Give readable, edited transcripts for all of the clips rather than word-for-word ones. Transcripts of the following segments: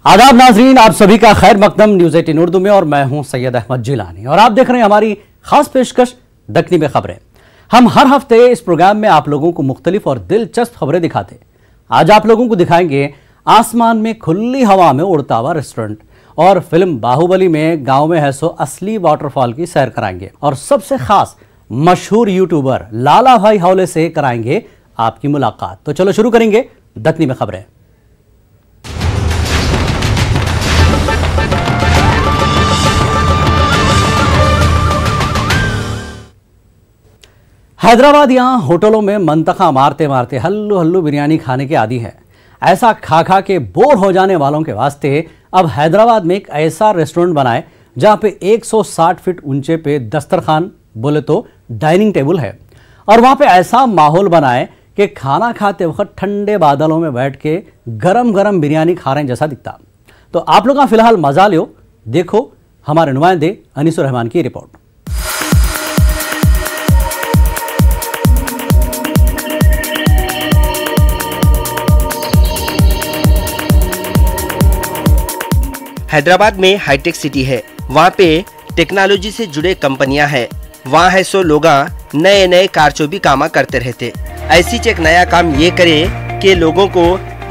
आदाब नाजरीन, आप सभी का खैर मकदम न्यूज़ 18 उर्दू में और मैं हूं सैयद अहमद जिलानी और आप देख रहे हैं हमारी खास पेशकश दखनी में खबरें। हम हर हफ्ते इस प्रोग्राम में आप लोगों को मुख्तलिफ और दिलचस्प खबरें दिखाते। आज आप लोगों को दिखाएंगे आसमान में खुली हवा में उड़ता हुआ रेस्टोरेंट और फिल्म बाहुबली में गाँव में है सो असली वाटरफॉल की सैर कराएंगे और सबसे खास मशहूर यूट्यूबर लाला भाई हौले से कराएंगे आपकी मुलाकात। तो चलो शुरू करेंगे दखनी में खबरें। हैदराबाद यहाँ होटलों में मंतखा मारते मारते हल्लू हल्लू बिरयानी खाने के आदी है। ऐसा खा खा के बोर हो जाने वालों के वास्ते अब हैदराबाद में एक ऐसा रेस्टोरेंट बनाए जहाँ पे 160 फीट ऊंचे पे दस्तरखान बोले तो डाइनिंग टेबल है और वहाँ पे ऐसा माहौल बनाए कि खाना खाते वक्त ठंडे बादलों में बैठ के गरम गरम बिरयानी खा रहे हैं जैसा दिखता। तो आप लोग फिलहाल मजा लो, देखो हमारे नुमाइंदे अनीसुर रहमान की रिपोर्ट। हैदराबाद में हाईटेक सिटी है, वहाँ पे टेक्नोलॉजी से जुड़े कंपनियां हैं। वहाँ है सो लोग नए नए कारचोबी कामा करते रहते। ऐसी एक नया काम ये करे कि लोगों को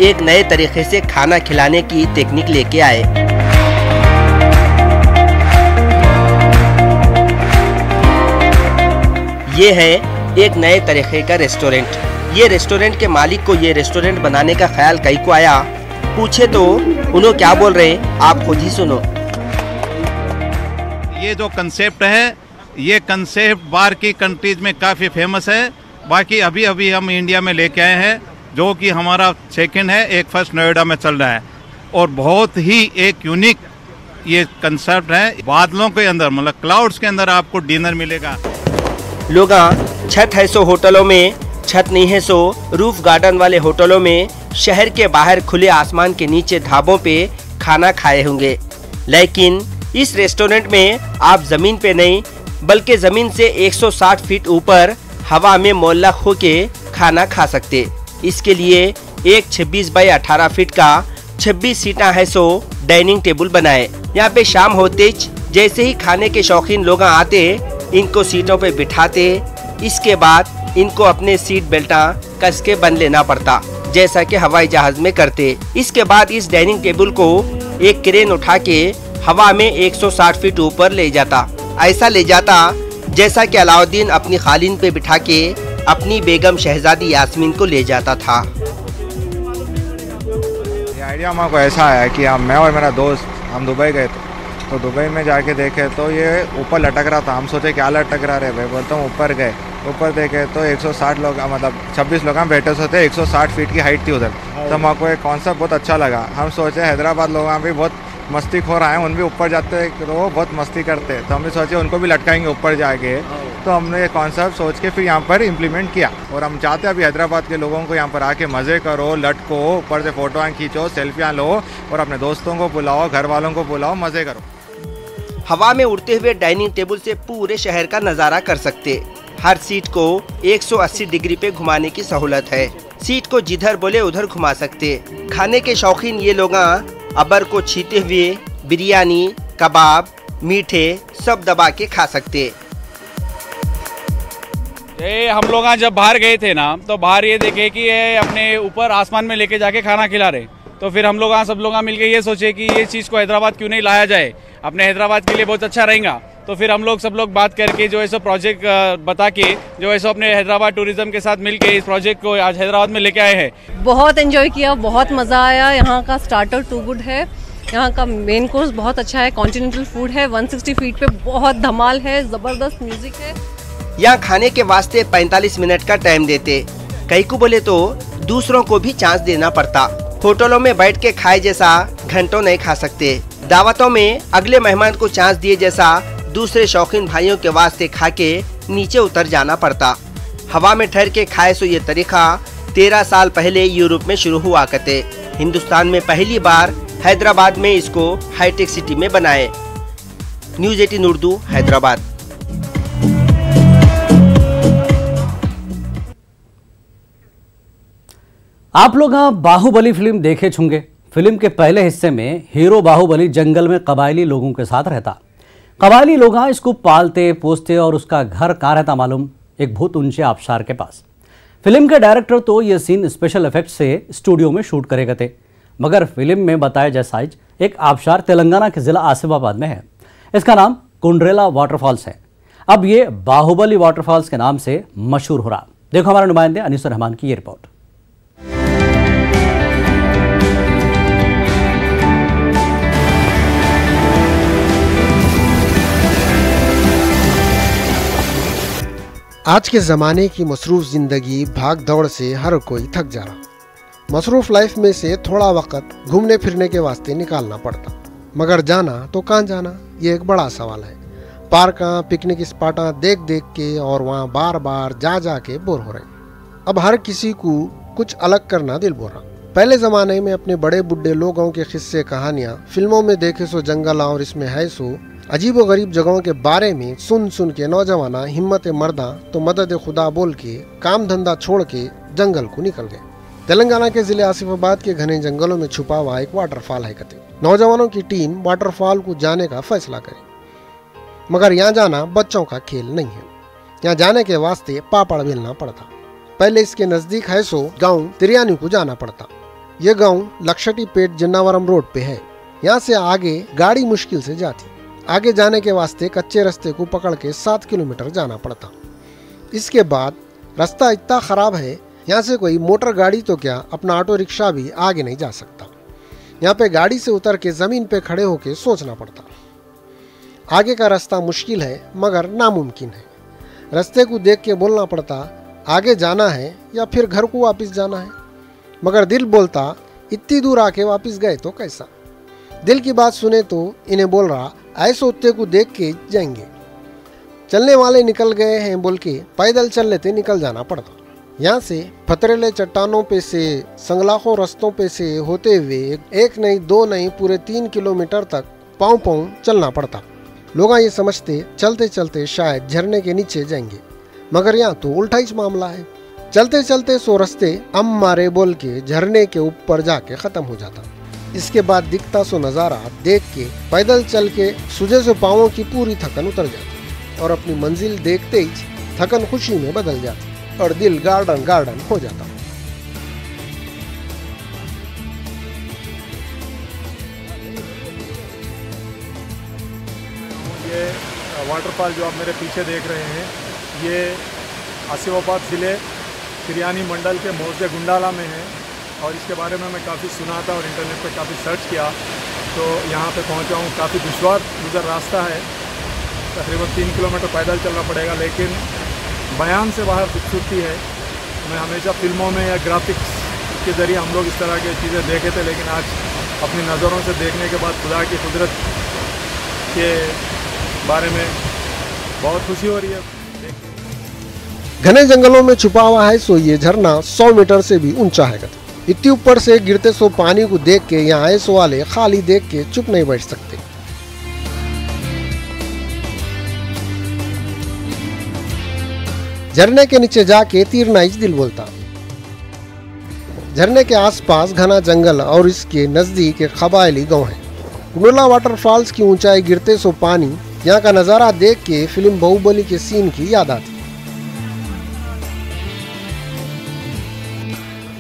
एक नए तरीके से खाना खिलाने की टेक्निक लेके आए। ये है एक नए तरीके का रेस्टोरेंट। ये रेस्टोरेंट के मालिक को ये रेस्टोरेंट बनाने का ख्याल कहीं को आया, पूछे तो उन्होंने क्या बोल रहे हैं आप खुद ही सुनो। ये जो कंसेप्ट है, ये कंसेप्ट बाहर की कंट्रीज में काफ़ी फेमस है। बाकी अभी अभी हम इंडिया में लेके आए हैं, जो कि हमारा सेकंड है, एक फर्स्ट नोएडा में चल रहा है और बहुत ही एक यूनिक ये कंसेप्ट है। बादलों के अंदर मतलब क्लाउड्स के अंदर आपको डिनर मिलेगा। लोग छत है सो होटलों में, छत नहीं है सो रूफ गार्डन वाले होटलों में, शहर के बाहर खुले आसमान के नीचे ढाबों पे खाना खाए होंगे। लेकिन इस रेस्टोरेंट में आप जमीन पे नहीं बल्कि जमीन से 160 फीट ऊपर हवा में मोल्ला होके खाना खा सकते। इसके लिए एक 26 बाई 18 फीट का 26 सीटा है सो डाइनिंग टेबल बनाए। यहाँ पे शाम होते जैसे ही खाने के शौकीन लोग आते, इनको सीटों पे बिठाते। इसके बाद इनको अपने सीट बेल्टा कस के बंद लेना पड़ता, जैसा कि हवाई जहाज में करते। इसके बाद इस डाइनिंग टेबल को एक क्रेन उठा के हवा में 160 फीट ऊपर ले जाता। ऐसा ले जाता जैसा कि अलाउद्दीन अपनी खालिन पे बिठा के अपनी बेगम शहजादी यास्मीन को ले जाता था। ये आइडिया हमारे ऐसा आया कि मैं और मेरा दोस्त हम दुबई गए थे, तो दुबई में जाके देखे तो ये ऊपर लटक रहा था। हम सोचे क्या लटक रहा है भाई, बोलता हूँ ऊपर गए, ऊपर देखे तो 160 लोग मतलब 26 लोग हम बैठे होते, 160 फीट की हाइट थी उधर। तो हमको एक कॉन्सेप्ट बहुत अच्छा लगा। हम सोचे हैदराबाद लोग भी बहुत मस्ती खो रहे हैं, उन भी ऊपर जाते तो वो बहुत मस्ती करते, तो हमने सोचे उनको भी लटकाएंगे ऊपर जाके। तो हमने ये कॉन्सेप्ट सोच के फिर यहाँ पर इम्प्लीमेंट किया और हम चाहते हैं अभी हैदराबाद के लोगों को यहाँ पर आके मज़े करो, लटको, ऊपर से फ़ोटोआँ खींचो, सेल्फियाँ लो और अपने दोस्तों को बुलाओ, घर वालों को बुलाओ, मज़े करो। हवा में उड़ते हुए डाइनिंग टेबल से पूरे शहर का नज़ारा कर सकते। हर सीट को 180 डिग्री पे घुमाने की सहूलत है। सीट को जिधर बोले उधर घुमा सकते। खाने के शौकीन ये लोग अबर को छीते हुए बिरयानी, कबाब, मीठे सब दबा के खा सकते। हम लोग जब बाहर गए थे ना, तो बाहर ये देखे कि ये अपने ऊपर आसमान में लेके जाके खाना खिला रहे। तो फिर हम लोग सब लोग मिलके ये सोचे कि ये चीज़ को हैदराबाद क्यों नहीं लाया जाए, अपने हैदराबाद के लिए बहुत अच्छा रहेगा। तो फिर हम लोग सब लोग बात करके जो ऐसा प्रोजेक्ट बता के जो ऐसा अपने हैदराबाद टूरिज्म के साथ मिलके इस प्रोजेक्ट को आज हैदराबाद में लेके आए हैं। बहुत एंजॉय किया, बहुत मज़ा आया। यहाँ का स्टार्टर टू गुड है, यहाँ का मेन कोर्स बहुत अच्छा है, कॉन्टिनेंटल फूड है, 160 फीट पे बहुत धमाल है, ज़बरदस्त म्यूजिक है। यहाँ खाने के वास्ते 45 मिनट का टाइम देते। कई को बोले तो दूसरों को भी चांस देना पड़ता। होटलों में बैठ के खाए जैसा घंटों नहीं खा सकते। दावतों में अगले मेहमान को चांस दिए जैसा दूसरे शौकीन भाइयों के वास्ते खा के नीचे उतर जाना पड़ता। हवा में ठहर के खाए सो ये तरीका 13 साल पहले यूरोप में शुरू हुआ करते। हिंदुस्तान में पहली बार हैदराबाद में इसको हाईटेक सिटी में बनाए। न्यूज़ 18 उर्दू, हैदराबाद। आप लोग बाहुबली फिल्म देखे होंगे। फिल्म के पहले हिस्से में हीरो बाहुबली जंगल में कबायली लोगों के साथ रहता। कबायली लोग इसको पालते पोसते और उसका घर कहाँ रहता मालूम? एक बहुत ऊंचे आबशार के पास। फिल्म के डायरेक्टर तो ये सीन स्पेशल इफेक्ट से स्टूडियो में शूट करे गए थे, मगर फिल्म में बताया जैसा एक आबशार तेलंगाना के जिला आसिफाबाद में है। इसका नाम कुंड्रेला वाटरफॉल्स है। अब ये बाहुबली वाटरफॉल्स के नाम से मशहूर हो रहा। देखो हमारे नुमाइंदे अनीसुर रहमान की ये रिपोर्ट। आज के ज़माने की मसरूफ़ ज़िंदगी भाग दौड़ से हर कोई थक जा रहा। मसरूफ़ लाइफ में से थोड़ा वक्त घूमने फिरने के वास्ते निकालना पड़ता, मगर जाना तो कहाँ जाना, ये एक बड़ा सवाल है। पार्कां पिकनिक स्पॉटां देख देख के और वहाँ बार बार जा जा के बोर हो रहे। अब हर किसी को कुछ अलग करना दिल बोल रहा। पहले ज़माने में अपने बड़े बुढ़े लोगों के किस्से कहानियाँ फिल्मों में देखे सो जंगल और इसमें है सो अजीब व गरीब जगहों के बारे में सुन सुन के नौजवाना हिम्मत मर्दा तो मदद खुदा बोल के काम धंधा छोड़ के जंगल को निकल गए। तेलंगाना के जिले आसिफाबाद के घने जंगलों में छुपा हुआ एक वाटरफॉल है कते। नौजवानों की टीम वाटरफॉल को जाने का फैसला करे, मगर यहाँ जाना बच्चों का खेल नहीं है। यहाँ जाने के वास्ते पापड़ बेलना पड़ता। पहले इसके नजदीक है सो गाँव तिरियानी को जाना पड़ता। ये गाँव लक्षटीपेट जन्नावरम रोड पे है। यहाँ से आगे गाड़ी मुश्किल से जाती। आगे जाने के वास्ते कच्चे रास्ते को पकड़ के 7 किलोमीटर जाना पड़ता। इसके बाद रास्ता इतना खराब है, यहाँ से कोई मोटर गाड़ी तो क्या अपना ऑटो रिक्शा भी आगे नहीं जा सकता। यहाँ पे गाड़ी से उतर के ज़मीन पे खड़े होके सोचना पड़ता। आगे का रास्ता मुश्किल है मगर नामुमकिन है। रास्ते को देख के बोलना पड़ता आगे जाना है या फिर घर को वापस जाना है, मगर दिल बोलता इतनी दूर आके वापस गए तो कैसा। दिल की बात सुने तो इन्हें बोल रहा ऐसे उत्ते को देख के जाएंगे। चलने वाले निकल गए हैं बोल के पैदल चल लेते निकल जाना पड़ता। यहाँ से पथरेले चट्टानों पे से संगलाखों रास्तों पे से होते हुए एक नहीं दो नहीं पूरे 3 किलोमीटर तक पाँव पाँव चलना पड़ता। लोग ये समझते चलते चलते शायद झरने के नीचे जाएंगे, मगर यहाँ तो उल्टा ही मामला है। चलते चलते सो रास्ते अम मारे बोल के झरने के ऊपर जाके खत्म हो जाता। इसके बाद दिखता सो नज़ारा देख के पैदल चल के सूजे से पाँवों की पूरी थकन उतर जाती और अपनी मंजिल देखते ही थकन खुशी में बदल जाती और दिल गार्डन गार्डन हो जाता। ये वाटरफॉल जो आप मेरे पीछे देख रहे हैं, ये आसिफाबाद ज़िले तिरियानी मंडल के मोर्जे गुंडाला में है और इसके बारे में मैं काफ़ी सुना था और इंटरनेट पे काफ़ी सर्च किया तो यहाँ पे पहुँचा हूँ। काफ़ी दुश्वार गुजर रास्ता है, तकरीबन 3 किलोमीटर पैदल चलना पड़ेगा, लेकिन बयान से बाहर खूबसूरती है। मैं हमेशा फिल्मों में या ग्राफिक्स के ज़रिए हम लोग इस तरह की चीज़ें देखे थे, लेकिन आज अपनी नज़रों से देखने के बाद खुदा की कुदरत के बारे में बहुत खुशी हो रही है। घने जंगलों में छुपा हुआ है सो ये झरना 100 मीटर से भी ऊंचा है। इतनी ऊपर से गिरते सो पानी को देख के यहाँ आए सो वाले खाली देख के चुप नहीं बैठ सकते। झरने के नीचे जाके तीरना ही दिल बोलता। झरने के आसपास घना जंगल और इसके नजदीक एक कबायली गांव है। कुंडला वाटरफॉल्स की ऊंचाई गिरते सो पानी, यहाँ का नजारा देख के फिल्म बाहुबली के सीन की याद आती।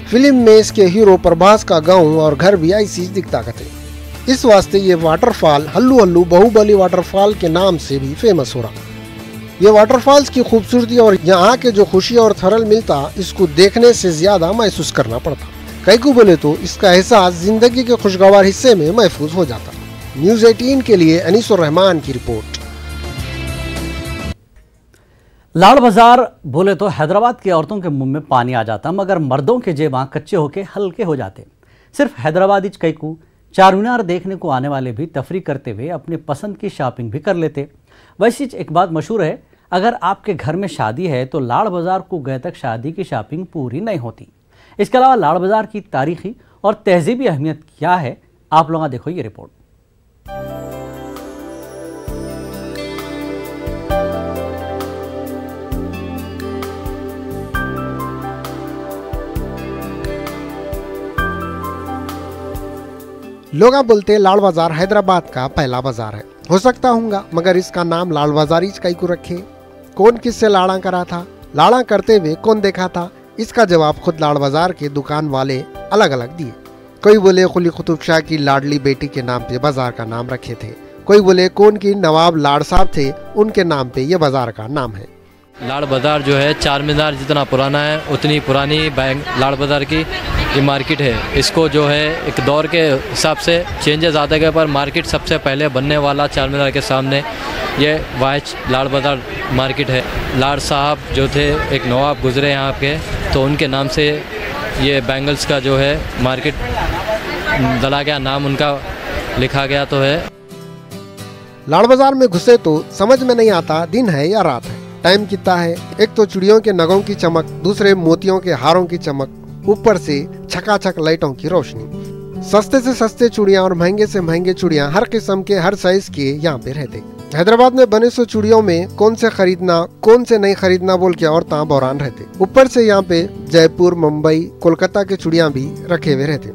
फिल्म में इसके हीरो प्रभास का गांव और घर भी ऐसी दिखता करते। इस वास्ते ये वाटरफॉल हल्लू हल्लू बाहुबली वाटरफॉल के नाम से भी फेमस हो रहा। ये वाटरफॉल्स की खूबसूरती और यहाँ के जो खुशी और थरल मिलता, इसको देखने से ज्यादा महसूस करना पड़ता। कई को बोले तो इसका एहसास जिंदगी के खुशगवार हिस्से में महफूज हो जाता। न्यूज़ 18 के लिए अनीसुर रहमान की रिपोर्ट। लाड़ बाजार बोले तो हैदराबाद की औरतों के मुंह में पानी आ जाता, मगर मर्दों के जेब कच्चे होके हल्के हो जाते। सिर्फ हैदराबादी कैकू चारमीनार देखने को आने वाले भी तफरी करते हुए अपनी पसंद की शॉपिंग भी कर लेते। वैसे एक बात मशहूर है, अगर आपके घर में शादी है तो लाड़ बाजार को गए तक शादी की शॉपिंग पूरी नहीं होती। इसके अलावा लाड़ बाजार की तारीखी और तहजीबी अहमियत क्या है, आप लोग देखो ये रिपोर्ट। लोग बोलते लाड़ बाजार हैदराबाद का पहला बाजार है। हो सकता होगा, मगर इसका नाम लाड़ बाजारी कई को रखे। कौन किससे लाड़ा करा था, लाड़ा करते हुए कौन देखा था, इसका जवाब खुद लाड़ बाजार के दुकान वाले अलग अलग दिए। कोई बोले कुली कुतुब शाह की लाडली बेटी के नाम पे बाजार का नाम रखे थे, कोई बोले कौन की नवाब लाड़ साहब थे उनके नाम पे ये बाजार का नाम है। लाड़ बाजार जो है चार मीनार जितना पुराना है उतनी पुरानी बैंक लाड़ बाजार की ये मार्केट है। इसको जो है एक दौर के हिसाब से चेंजेस आते गए, पर मार्केट सबसे पहले बनने वाला चार मीनार के सामने ये वाइच लाड़ बाजार मार्केट है। लाड़ साहब जो थे एक नवाब गुजरे यहाँ के, तो उनके नाम से ये बैंगल्स का जो है मार्केट डला गया, नाम उनका लिखा गया तो है। लाड़ बाजार में घुसे तो समझ में नहीं आता दिन है या रात है, टाइम कितना है। एक तो चूड़ियों के नगों की चमक, दूसरे मोतियों के हारों की चमक, ऊपर से छकाछक लाइटों की रोशनी। सस्ते से सस्ते चूड़ियां और महंगे से महंगे चूड़ियां हर किस्म के हर साइज के यहाँ पे रहते। हैदराबाद में बने सो चूड़ियों में कौन से खरीदना कौन से नहीं खरीदना बोल के औरतां बौरान रहते। ऊपर से यहाँ पे जयपुर, मुंबई, कोलकाता के चूड़ियां भी रखे हुए रहते।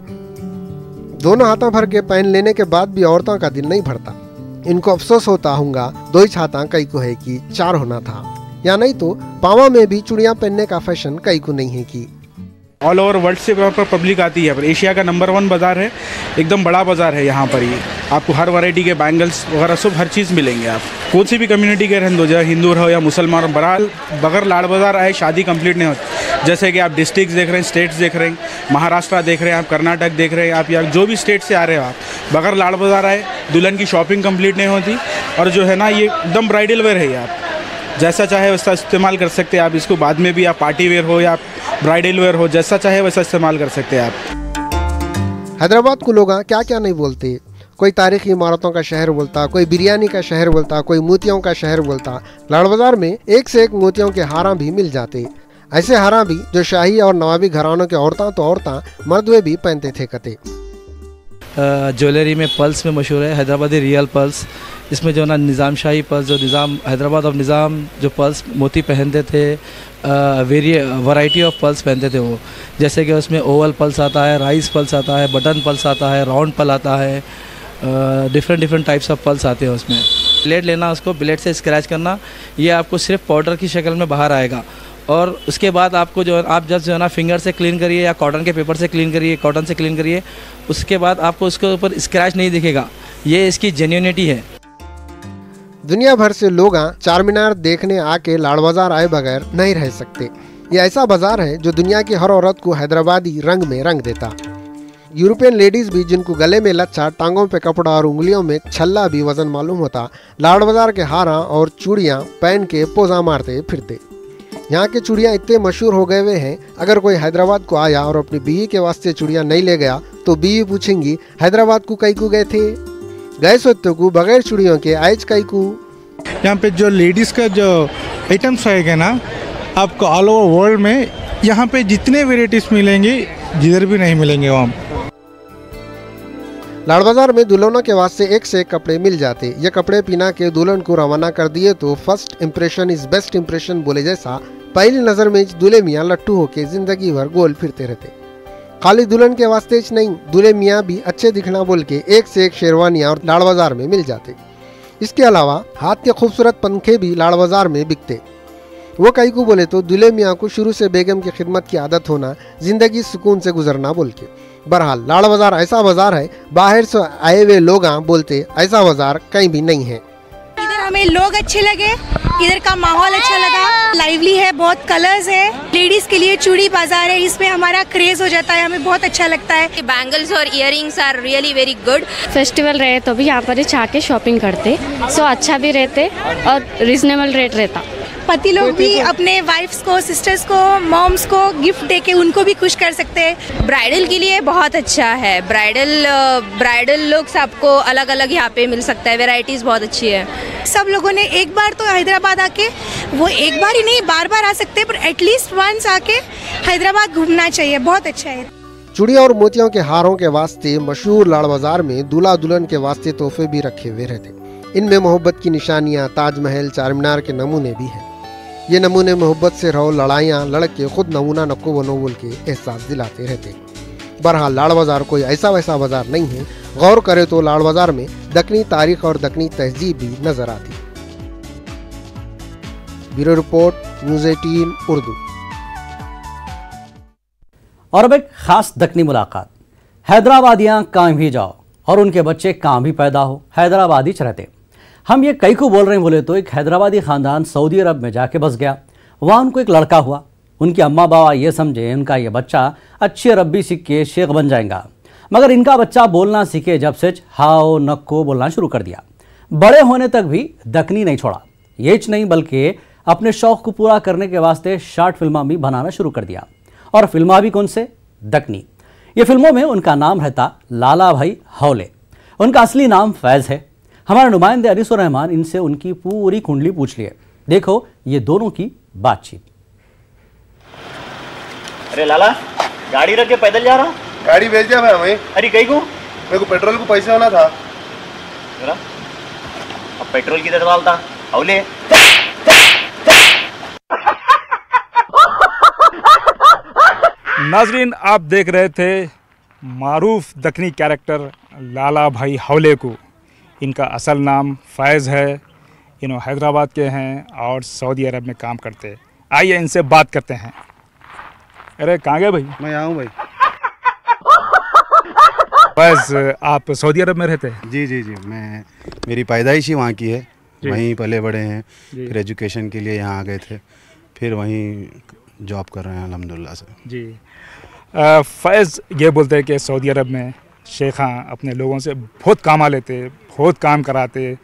दोनों हाथों भर के पहन लेने के बाद भी औरतों का दिल नहीं भरता। इनको अफसोस होता होगा दो ही छाता कई को है कि चार होना था, या नहीं तो पावा में भी चूड़ियां पहनने का फैशन कई को नहीं है कि। ऑल ओवर वर्ल्ड से यहाँ पर पब्लिक आती है। पर एशिया का नंबर 1 बाज़ार है, एकदम बड़ा बाज़ार है। यहाँ पर ही आपको हर वैरायटी के बैंगल्स वगैरह सब हर चीज़ मिलेंगे। आप कौन सी भी कम्युनिटी के रहने दो, चाहे हिंदू रहो या मुसलमान, बहरहाल बगैर लाड़ बाज़ार आए शादी कंप्लीट नहीं होती। जैसे कि आप डिस्ट्रिक्ट देख रहे हैं, स्टेट्स देख रहे हैं, महाराष्ट्र देख रहे हैं, आप कर्नाटक देख रहे हैं, आप या जो भी स्टेट से आ रहे हो, आप बगैर लाड़ बाज़ार आए दुल्हन की शॉपिंग कंप्लीट नहीं होती। और जो है ना, ये एकदम ब्राइडल वेयर है। आप जैसा चाहे वैसा इस्तेमाल कर सकते हैं। आप इसको बाद में भी आप पार्टी वेयर हो या ब्राइडल वेयर हो, जैसा चाहे वैसा इस्तेमाल कर सकते हैं आप। हैदराबाद को लोग क्या क्या नहीं बोलते। कोई तारीखी इमारतों का शहर बोलता, कोई बिरयानी का शहर बोलता, कोई मोतियों का शहर बोलता। लाड़ बाजार में एक से एक मोतियों के हारा भी मिल जाते। ऐसे हारा भी जो शाही और नवाबी घरानों के औरतां तो औरतां मर्दवे भी पहनते थे कते। ज्वेलरी में पर्ल्स में मशहूर है हैदराबादी रियल पर्ल्स। इसमें जो ना निज़ाम शाही पर्ल्स, जो निज़ाम हैदराबाद ऑफ निज़ाम जो पर्ल्स मोती पहनते थे, वैरायटी ऑफ पर्ल्स पहनते थे वो। जैसे कि उसमें ओवल पर्ल्स आता है, राइस पर्ल्स आता है, बटन पर्ल्स आता है, राउंड पर्ल आता है, डिफरेंट टाइप्स ऑफ पर्ल्स आते हैं उसमें। ब्लेड लेना, उसको ब्लेड से स्क्रैच करना, ये आपको सिर्फ पाउडर की शक्ल में बाहर आएगा। और उसके बाद आपको जो आप जब जो है ना फिंगर से क्लीन करिए या कॉटन के पेपर से क्लीन करिए, कॉटन से क्लीन करिए, उसके बाद आपको उसके ऊपर स्क्रैच नहीं दिखेगा। ये इसकी जेन्युइनिटी है। दुनिया भर से लोग चार मीनार देखने आके लाड़ बाजार आए बगैर नहीं रह सकते। ये ऐसा बाजार है जो दुनिया की हर औरत को हैदराबादी रंग में रंग देता। यूरोपियन लेडीज भी जिनको गले में लच्छा, टांगों पे कपड़ा और उंगलियों में छल्ला भी वजन मालूम होता, लाड़ बाजार के हारा और चूड़ियाँ पहन के पोजा मारते फिरते। यहाँ के चूड़ियाँ इतने मशहूर हो गए हुए हैं, अगर कोई हैदराबाद को आया और अपनी बीवी के वास्ते चूड़ियाँ नहीं ले गया तो बीवी पूछेंगी हैदराबाद को कई को गए थे, गए सोते को बगैर चूड़ियों के आयज कई को। यहाँ पे जो लेडीज़ का जो आइटम्स आएगा ना, आपको ऑल ओवर वर्ल्ड में यहाँ पे जितने वेराइटीज मिलेंगे जिधर भी नहीं मिलेंगे वहाँ। लाड़ बाजार में दुल्हनों के वास्ते एक से एक कपड़े मिल जाते। ये कपड़े पहना के दुल्हन को रवाना कर दिए तो first impression is best impression बोले जैसा पहली नजर में दूल्हे मियाँ लट्टू होके जिंदगी भर गोल फिरते रहते। खाली दुल्हन के वास्ते नहीं, दूल्हे मियाँ भी अच्छे दिखना बोल के एक से एक शेरवानियाँ और लाड़ बाजार में मिल जाते। इसके अलावा हाथ के खूबसूरत पंखे भी लाड़ बाजार में बिकते। वो कई को बोले तो दूल्हे मियाँ को शुरू से बेगम की खिदमत की आदत होना, जिंदगी सुकून से गुजरना बोल के। बहरहाल लाड़ बाजार ऐसा बाजार है, बाहर से आए हुए लोग बोलते ऐसा बाजार कहीं भी नहीं है। इधर हमें लोग अच्छे लगे, इधर का माहौल अच्छा लगा, लाइवली है, बहुत कलर्स है। लेडीज के लिए चूड़ी बाजार है, इसमें हमारा क्रेज हो जाता है, हमें बहुत अच्छा लगता है। बैंगल्स और earrings are really very good. Festival रहे तो भी यहाँ पर आके शॉपिंग करते, सो अच्छा भी रहते और रिजनेबल रेट रहता। पति लोग भी अपने वाइफ्स को, सिस्टर्स को, मॉम्स को गिफ्ट देके उनको भी खुश कर सकते हैं। ब्राइडल के लिए बहुत अच्छा है। ब्राइडल लुक्स आपको अलग अलग यहाँ पे मिल सकता है, वेराइटीज बहुत अच्छी है। सब लोगों ने एक बार तो हैदराबाद आके, वो एक बार ही नहीं बार बार आ सकते, पर एटलीस्ट वंस आके हैदराबाद घूमना चाहिए, बहुत अच्छा है। चूड़ियों और मोतियों के हारों के वास्ते मशहूर लाड़ बाजार में दूल्हा दुल्हन के वास्ते तोहफे भी रखे हुए रहते। इनमें मोहब्बत की निशानियाँ, ताजमहल, चार मीनार के नमूने भी हैं। ये नमूने मोहब्बत से रहो, लड़ाइयाँ लड़ के खुद नमूना नको बनो बोल के एहसास दिलाते रहते। बहरहाल लाड़ बाजार कोई ऐसा वैसा बाजार नहीं है, गौर करे तो लाड़ बाजार में दक्कनी तारीख और दक्कनी तहजीब भी नजर आती। Bureau report, news 18 Urdu. और अब एक खास दक्कनी मुलाकात। हैदराबादियाँ कहाँ भी जाओ और उनके बच्चे कहाँ भी पैदा हो, हैदराबादी च रहते। हम ये कई को बोल रहे हैं बोले तो एक हैदराबादी ख़ानदान सऊदी अरब में जाके बस गया। वहाँ उनको एक लड़का हुआ। उनके अम्मा बाबा ये समझे उनका ये बच्चा अच्छी अरबी सीख के शेख बन जाएगा, मगर इनका बच्चा बोलना सीखे जब से हाओ नक्को बोलना शुरू कर दिया। बड़े होने तक भी दक्कनी नहीं छोड़ा। ये नहीं बल्कि अपने शौक़ को पूरा करने के वास्ते शॉर्ट फिल्मा भी बनाना शुरू कर दिया। और फिल्मा भी कौन से? दक्कनी। ये फिल्मों में उनका नाम रहता लाला भाई हौले। उनका असली नाम फैज़ है। हमारे नुमाइंदे अनीसुर रहमान इनसे उनकी पूरी कुंडली पूछ लिए। देखो ये दोनों की बातचीत। अरे लाला, गाड़ी रख के पैदल जा रहा हूँ। गाड़ी भेज दिया मैं वहीं। अरे कहीं को? मेरे को पेट्रोल को पैसे होना था। अब पेट्रोल किधर डालता? हौले। नाजरीन, आप देख रहे थे मारूफ दक्कनी कैरेक्टर लाला भाई हौले को। इनका असल नाम फैज़ है। इन्होंने हैदराबाद के हैं और सऊदी अरब में काम करते हैं। आइए इनसे बात करते हैं। अरे कहाँ गए भाई? मैं यहाँ हूँ भाई। फैज़, आप सऊदी अरब में रहते हैं? जी जी जी, मेरी पैदाइश ही वहाँ की है। वहीं पले बड़े हैं। फिर एजुकेशन के लिए यहाँ आ गए थे, फिर वहीं जॉब कर रहे हैं अल्हम्दुलिल्लाह से। जी। फैज़ ये बोलते हैं कि सऊदी अरब में शेखा अपने लोगों से बहुत कामा लेते, बहुत काम कराते।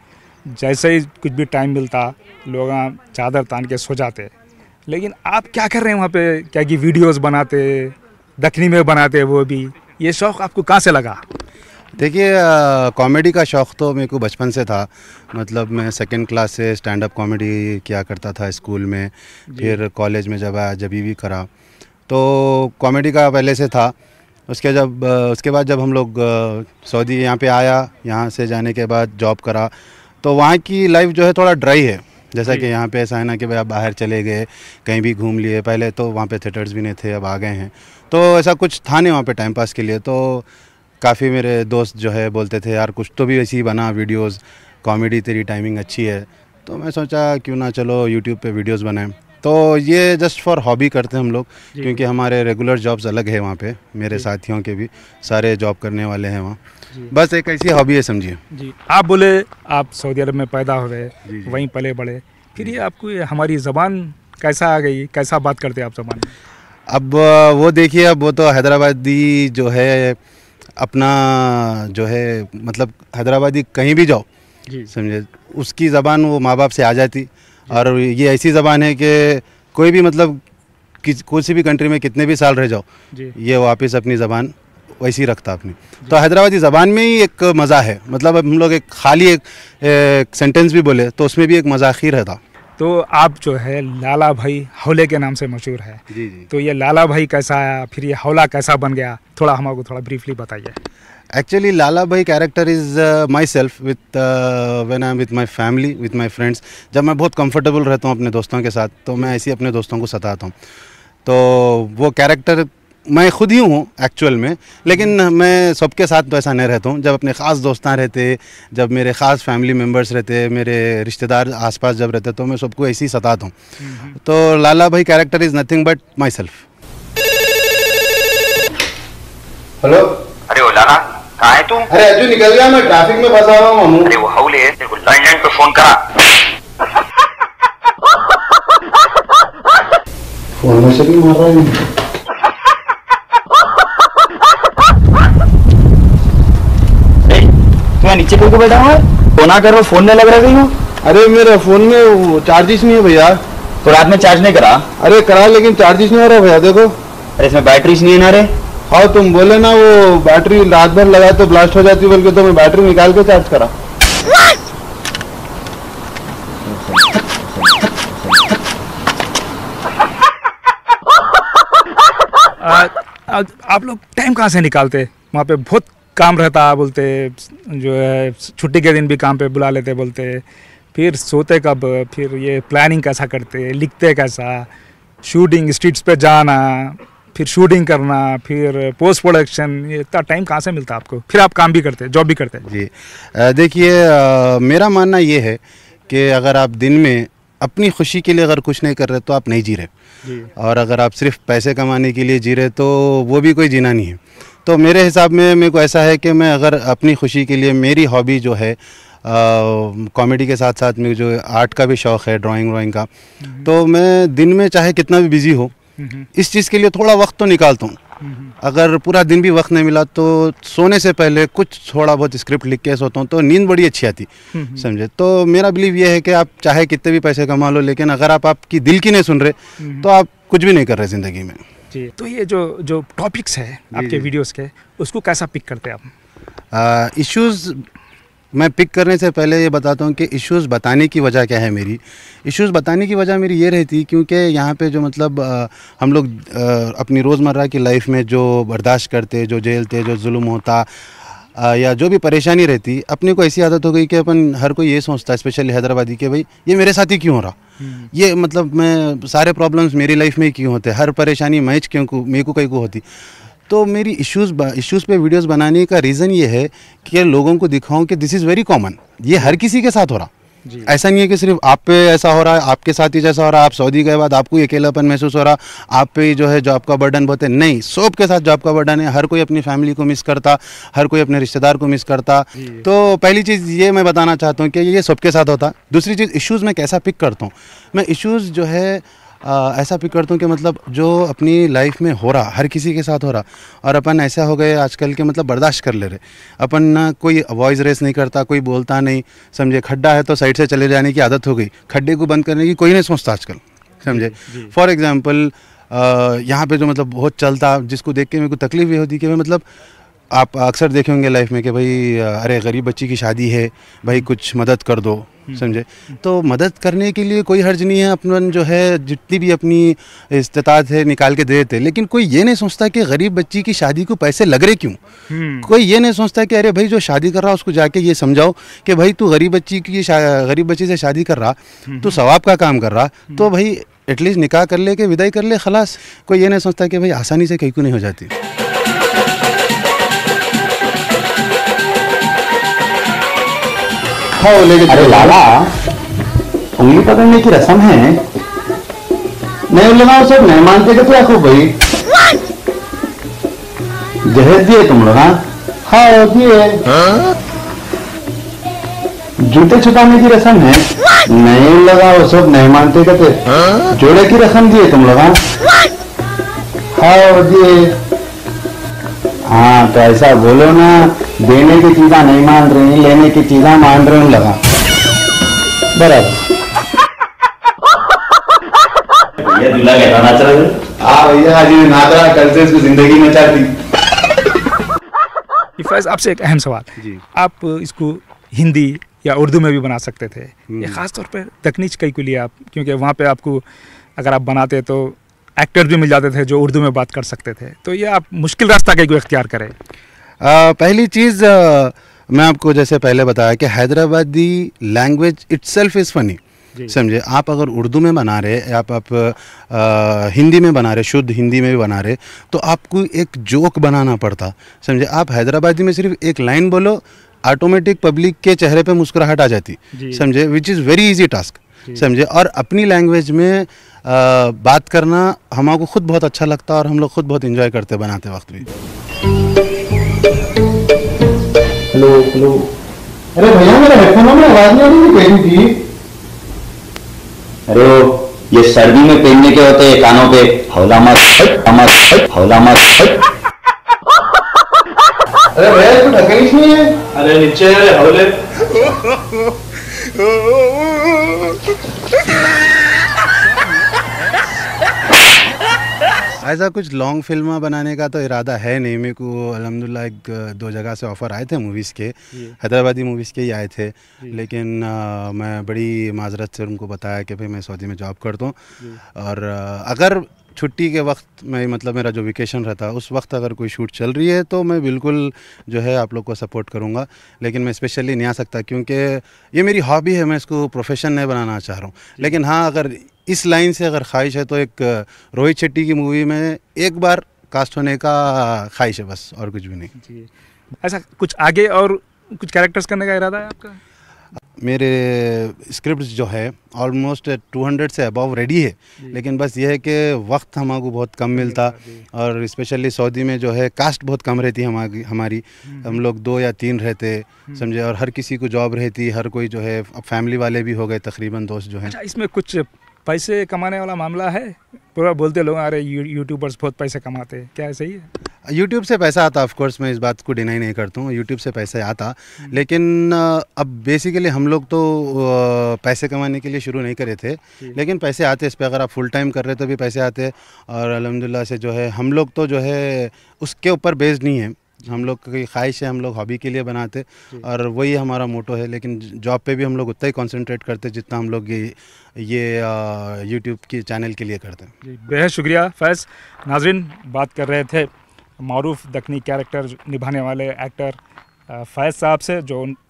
जैसे ही कुछ भी टाइम मिलता लोग चादर तान के सो जाते। लेकिन आप क्या कर रहे हैं वहाँ पे? क्या कि वीडियोस बनाते, दक्कनी में बनाते, वो भी। ये शौक़ आपको कहाँ से लगा? देखिए, कॉमेडी का शौक़ तो मेरे को बचपन से था। मतलब मैं सेकंड क्लास से स्टैंड अप कॉमेडी किया करता था स्कूल में। फिर कॉलेज में जब आया जब भी करा तो कॉमेडी का पहले से था। उसके बाद जब हम लोग सऊदी यहाँ पे आया, यहाँ से जाने के बाद जॉब करा तो वहाँ की लाइफ जो है थोड़ा ड्राई है। जैसा कि यहाँ पे ऐसा है ना कि भाई आप बाहर चले गए, कहीं भी घूम लिए। पहले तो वहाँ पे थिएटर्स भी नहीं थे, अब आ गए हैं। तो ऐसा कुछ था नहीं वहाँ पे टाइम पास के लिए। तो काफ़ी मेरे दोस्त जो है बोलते थे यार कुछ तो भी ऐसी बना वीडियोस, कॉमेडी तेरी टाइमिंग अच्छी है। तो मैं सोचा क्यों ना चलो यूट्यूब पे वीडियोस बनाएं। तो ये जस्ट फॉर हॉबी करते हैं हम लोग, क्योंकि हमारे रेगुलर जॉब्स अलग है वहाँ पे। मेरे साथियों के भी सारे जॉब करने वाले हैं वहाँ। बस एक ऐसी हॉबी है समझिए। जी। आप बोले आप सऊदी अरब में पैदा हुए, वहीं पले बड़े, फिर ये आपको ये हमारी ज़बान कैसा आ गई? कैसा बात करते आप ज़बान? अब वो देखिए, अब वो तो हैदराबादी जो है अपना जो है, मतलब हैदराबादी कहीं भी जाओ समझे, उसकी ज़बान वो माँ बाप से आ जाती। और ये ऐसी ज़बान है कि कोई भी मतलब किसी भी कंट्री में कितने भी साल रह जाओ, ये वापस अपनी ज़बान वैसी रखता अपनी। तो हैदराबादी ज़बान में ही एक मज़ा है। मतलब अब हम लोग एक खाली एक सेंटेंस भी बोले तो उसमें भी एक मज़ाक़ी रहता। तो आप जो है लाला भाई हौले के नाम से मशहूर है। जी जी। तो ये लाला भाई कैसा आया, फिर ये हौला कैसा बन गया, थोड़ा हमको थोड़ा ब्रीफली बताइए। एक्चुअली लाला भाई character is my self with when I am with my family, with my friends. जब मैं बहुत कंफर्टेबल रहता हूँ अपने दोस्तों के साथ तो मैं ऐसे ही अपने दोस्तों को सताता हूँ। तो वो कैरेक्टर मैं खुद ही हूँ एक्चुअल में, लेकिन मैं सबके साथ तो ऐसा नहीं रहता हूँ। जब अपने ख़ास दोस्तां रहते, जब मेरे ख़ास फैमिली मेम्बर्स रहते, मेरे रिश्तेदार आसपास जब रहते तो मैं सबको ऐसे ही सताता हूँ। तो लाला भाई character is nothing but my self. Hello. अरे वो लाला, कहाँ है तू? अरे अजू निकल गया, मैं ट्रैफिक में फंसा हुआ हूँ मामू। अरे वो हौले है, तेरे को लैंडलाइन पे फोन करा। फोन में से भी मार रहा है। मैं नीचे क्यों बैठा हूँ? फोन आ कर फोन नहीं लग रहा कहीं? अरे मेरे फोन में चार्जिस नहीं है भैया। तो रात में चार्ज नहीं करा? अरे करा लेकिन चार्जिस नहीं हो रहा भैया। देखो। अरे इसमें बैटरी नहीं है ना रे? हाँ तुम बोले ना वो बैटरी रात भर लगाए तो ब्लास्ट हो जाती, बल्कि तो मैं बैटरी निकाल के चार्ज करा। आप लोग टाइम कहाँ से निकालते? वहाँ पे बहुत काम रहता बोलते, जो है छुट्टी के दिन भी काम पे बुला लेते बोलते, फिर सोते कब, फिर ये प्लानिंग कैसा करते, लिखते कैसा, शूटिंग स्ट्रीट्स पे जाना, फिर शूटिंग करना, फिर पोस्ट प्रोडक्शन, ये इतना टाइम कहाँ से मिलता आपको? फिर आप काम भी करते, जॉब भी करते? जी देखिए, मेरा मानना ये है कि अगर आप दिन में अपनी खुशी के लिए अगर कुछ नहीं कर रहे तो आप नहीं जी रहे, और अगर आप सिर्फ पैसे कमाने के लिए जी रहे तो वो भी कोई जीना नहीं है। तो मेरे हिसाब में मेरे को ऐसा है कि मैं अगर अपनी खुशी के लिए, मेरी हॉबी जो है कॉमेडी के साथ साथ में जो आर्ट का भी शौक़ है, ड्राइंग का, तो मैं दिन में चाहे कितना भी बिजी हो इस चीज़ के लिए थोड़ा वक्त तो निकालता हूँ। अगर पूरा दिन भी वक्त नहीं मिला तो सोने से पहले कुछ थोड़ा बहुत स्क्रिप्ट लिख के सोता हूँ तो नींद बड़ी अच्छी आती, समझे। तो मेरा बिलीव ये है कि आप चाहे कितने भी पैसे कमा लो, लेकिन अगर आप आपकी दिल की नहीं सुन रहे तो आप कुछ भी नहीं कर रहे ज़िंदगी में। जी, तो ये जो टॉपिक्स है आपके वीडियोस के, उसको कैसा पिक करते हैं आप? इश्यूज़ मैं पिक करने से पहले ये बताता हूँ कि इश्यूज़ बताने की वजह क्या है। मेरी इश्यूज़ बताने की वजह मेरी ये रहती क्योंकि यहाँ पे जो मतलब हम लोग अपनी रोज़मर्रा की लाइफ में जो बर्दाश्त करते, जो झेलते, जो जुल्म होता या जो भी परेशानी रहती, अपने को ऐसी आदत हो गई कि अपन हर कोई ये सोचता है, स्पेशली हैदराबादी, कि भाई ये मेरे साथ ही क्यों हो रहा, ये मतलब मैं सारे प्रॉब्लम्स मेरी लाइफ में ही क्यों होते, हर परेशानी मैं क्यों मेरे को कहीं को होती। तो मेरी इश्यूज़ पे वीडियोस बनाने का रीज़न ये है कि लोगों को दिखाऊं कि दिस इज़ वेरी कॉमन, ये हर किसी के साथ हो रहा। ऐसा नहीं है कि सिर्फ आप पे ऐसा हो रहा है, आपके साथ ही जैसा हो रहा है, आप सऊदी गए बाद आपको अकेलापन महसूस हो रहा, आप पे जो है जॉब का बर्डन बहुत है, नहीं, सब के साथ जॉब का बर्डन है। हर कोई अपनी फैमिली को मिस करता, हर कोई अपने रिश्तेदार को मिस करता। तो पहली चीज़ ये मैं बताना चाहता हूँ कि ये सबके साथ होता। दूसरी चीज़, इश्यूज़ मैं कैसा पिक करता हूँ, मैं इश्यूज़ जो है ऐसा पिक करता हूँ कि मतलब जो अपनी लाइफ में हो रहा, हर किसी के साथ हो रहा, और अपन ऐसा हो गए आजकल के मतलब बर्दाश्त कर ले रहे। अपन ना कोई वॉइस रेस नहीं करता, कोई बोलता नहीं, समझे। खड्डा है तो साइड से चले जाने की आदत हो गई, खड्डे को बंद करने की कोई नहीं सोचता आजकल, समझे। फॉर एग्जांपल यहाँ पे जो मतलब बहुत चलता, जिसको देख के मेरे को तकलीफ ये होती कि भाई मतलब आप अक्सर देखे होंगे लाइफ में कि भाई अरे गरीब बच्ची की शादी है, भाई कुछ मदद कर दो, समझे। तो मदद करने के लिए कोई हर्ज नहीं है, अपन जो है जितनी भी अपनी इस्तात है निकाल के दे देते, लेकिन कोई ये नहीं सोचता कि गरीब बच्ची की शादी को पैसे लग रहे क्यों। कोई ये नहीं सोचता कि अरे भाई जो शादी कर रहा उसको जाके ये समझाओ कि भाई तू गरीब बच्ची से शादी कर रहा, तू सवाब का काम कर रहा, तो भाई एटलीस्ट निकाह कर ले, के विदाई कर ले, खलास। कोई ये नहीं सोचता कि भाई आसानी से कहीं को नहीं हो जाती। अरे लाला, उंगली पकड़ने की रस्म है, नहीं लगाओ, सब नहीं मानते कि क्या खूब भाई जहेज दिए तुम लोग? हाँ दिए। जूते छुपाने की रस्म है, नहीं लगाओ, सब नहीं मानते कहते। जोड़े की रस्म दिए तुम लोग? हाँ दिए। हाँ तो ऐसा बोलो ना, देने की चीज़ा नहीं मान रही, लेने की चीज़ा मान रहे हूँ लगा बराबर। ये दूल्हा कहता नाच रहा है। हाँ भैया आज नाच रहा, कल से इसको जिंदगी में चाहती। फैज, आपसे एक अहम सवाल, आप इसको हिंदी या उर्दू में भी बना सकते थे, ये खास तौर पर तकनीक कई को लिए आप, क्योंकि वहाँ पे आपको अगर आप बनाते तो एक्टर भी मिल जाते थे जो उर्दू में बात कर सकते थे, तो ये आप मुश्किल रास्ता कहीं को इख्तियार करें? पहली चीज़ मैं आपको जैसे पहले बताया कि Hyderabadi language itself is funny, समझे। आप अगर उर्दू में बना रहे, आप हिंदी में बना रहे, शुद्ध हिंदी में भी बना रहे, तो आपको एक जोक बनाना पड़ता, समझे। आप हैदराबादी में सिर्फ एक लाइन बोलो, ऑटोमेटिक पब्लिक के चेहरे पे मुस्कुराहट आ जाती, समझे, which is very easy task, समझे। और अपनी लैंग्वेज में बात करना हमको खुद बहुत अच्छा लगता और हम लोग खुद बहुत एंजॉय करते बनाते वक्त भी। हेलो हेलो, अरे भैया मेरे हेडफोनों में आवाज नहीं आ रही, पहनी थी। अरे ये सर्दी में पहनने के होते हैं कानों पे, हौला मत हौला मत। अरे भैया कुछ ढकेलिश नहीं है? अरे नीचे हौले। ऐसा कुछ लॉन्ग फिल्म बनाने का तो इरादा है नहीं। मेरे को अल्हम्दुलिल्लाह एक दो जगह से ऑफ़र आए थे मूवीज़ के, हैदराबादी मूवीज़ के ही आए थे, लेकिन मैं बड़ी माजरत से उनको बताया कि भाई मैं सऊदी में जॉब करता हूँ, और अगर छुट्टी के वक्त में मतलब मेरा जो वेकेशन रहता है उस वक्त अगर कोई शूट चल रही है तो मैं बिल्कुल जो है आप लोग को सपोर्ट करूँगा, लेकिन मैं स्पेशली नहीं आ सकता क्योंकि ये मेरी हॉबी है, मैं इसको प्रोफेशन नहीं बनाना चाह रहा हूँ। लेकिन हाँ, अगर इस लाइन से अगर ख्वाहिश है तो एक रोहित शेट्टी की मूवी में एक बार कास्ट होने का ख्वाहिश है बस, और कुछ भी नहीं। जी, ऐसा कुछ आगे और कुछ कैरेक्टर्स करने का इरादा है आपका? मेरे स्क्रिप्ट जो है ऑलमोस्ट 200 से अबव रेडी है, लेकिन बस ये है कि वक्त हमको बहुत कम मिलता, और स्पेशली सऊदी में जो है कास्ट बहुत कम रहती है हमारी। हम लोग 2 या 3 रहते, समझे, और हर किसी को जॉब रहती, हर कोई जो है, अब फैमिली वाले भी हो गए तकरीबन दोस्त जो हैं। अच्छा, इसमें कुछ पैसे कमाने वाला मामला है? पूरा बोलते लोग अरे यूट्यूबर्स बहुत पैसे कमाते हैं, क्या सही है? यूट्यूब से पैसा आता, ऑफ कोर्स मैं इस बात को डिनाई नहीं करता हूँ, यूट्यूब से पैसा आता, लेकिन अब बेसिकली हम लोग तो पैसे कमाने के लिए शुरू नहीं करे थे, लेकिन पैसे आते इस पे। अगर आप फुल टाइम कर रहे तो भी पैसे आते, और अल्हम्दुलिल्लाह से जो है हम लोग तो जो है उसके ऊपर बेस्ड नहीं है, हम लोग की ख्वाहिश है, हम लोग हॉबी के लिए बनाते, और वही हमारा मोटो है। लेकिन जॉब पे भी हम लोग उतना ही कंसंट्रेट करते जितना हम लोग ये यूट्यूब की चैनल के लिए करते हैं। बेहद शुक्रिया फैज़। नाज़रीन, बात कर रहे थे मारूफ दक्नी कैरेक्टर निभाने वाले एक्टर फैज़ साहब से,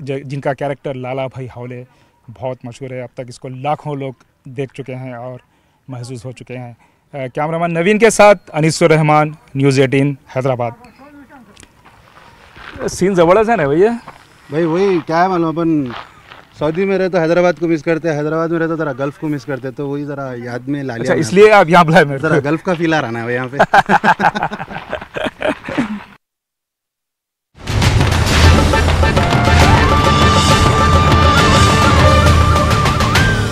जिनका कैरेक्टर लाला भाई हौले बहुत मशहूर है। अब तक इसको लाखों लोग देख चुके हैं और महसूस हो चुके हैं। कैमरामैन नवीन के साथ अनीसुर रहमान, न्यूज़ 18 हैदराबाद। सीन ज़बरदस्त है ना भैया? भाई वही क्या है मालूम, अपन सऊदी में रहे तो हैदराबाद को मिस करते हैं, हैदराबाद में रहे तो ज़रा गल्फ़ को मिस करते, तो वही ज़रा याद में ला लिया। अच्छा, इसलिए आप यहाँ बुलाए मेरे? ज़रा गल्फ़ का फील आ रहा है यहाँ पे।